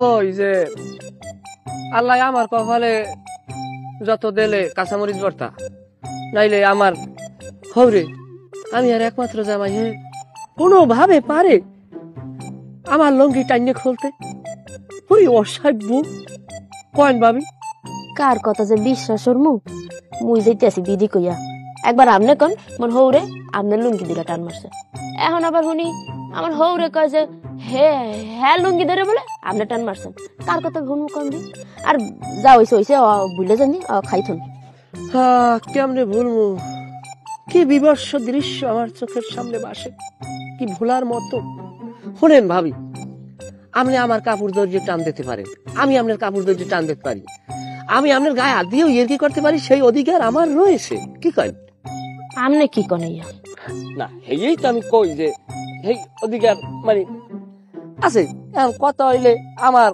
ওই যে আল্লাহ আমার কপালে যত দেলে কাঁচামরিচ ভর্তা, নাইলে আমার হৌরে আমি আর একমাত্র জামাই হে কোনোভাবে পারে আমার লঙ্গি টাইনে খুলতে? ওই অসাধ্য কয়েন ভাবি। কার কথা যে বিশ্বাস করমু? মুই যাইতেছি দিদি কইয়া, একবার আমনে কন মোর হৌরে আমনে লুঙ্গি দিলা টান মারছে, এখন আবার শুনি আমার হৌরে কয় যে হ্যাঁ লুঙ্গি ধরে বলে আমনে টান মারছেন। কার কথা শুনবো কন দি? আর যা হইছে হইছে, ভুলে জানি খাইথন। কেমনে ভুলবো? কি বিভৎস দৃশ্য আমার চোখের সামনে বাসে, কি ভোলার মতো। শোনেন ভাবি, আপনি আমার কাপড় দর্জি টান দিতে পারেন, আমি আপনার কাপড় দর্জি টান দিতে পারি, আমি আপনার গায়ে হাত দিয়েও ইয়ে কি করতে পারি, সেই অধিকার আমার রয়েছে। কি করেন? আমনে কি কন ইয়া? না এই তো আমি কই যে এই অধিকার মানে আছে। এখন কথা হইলে আমার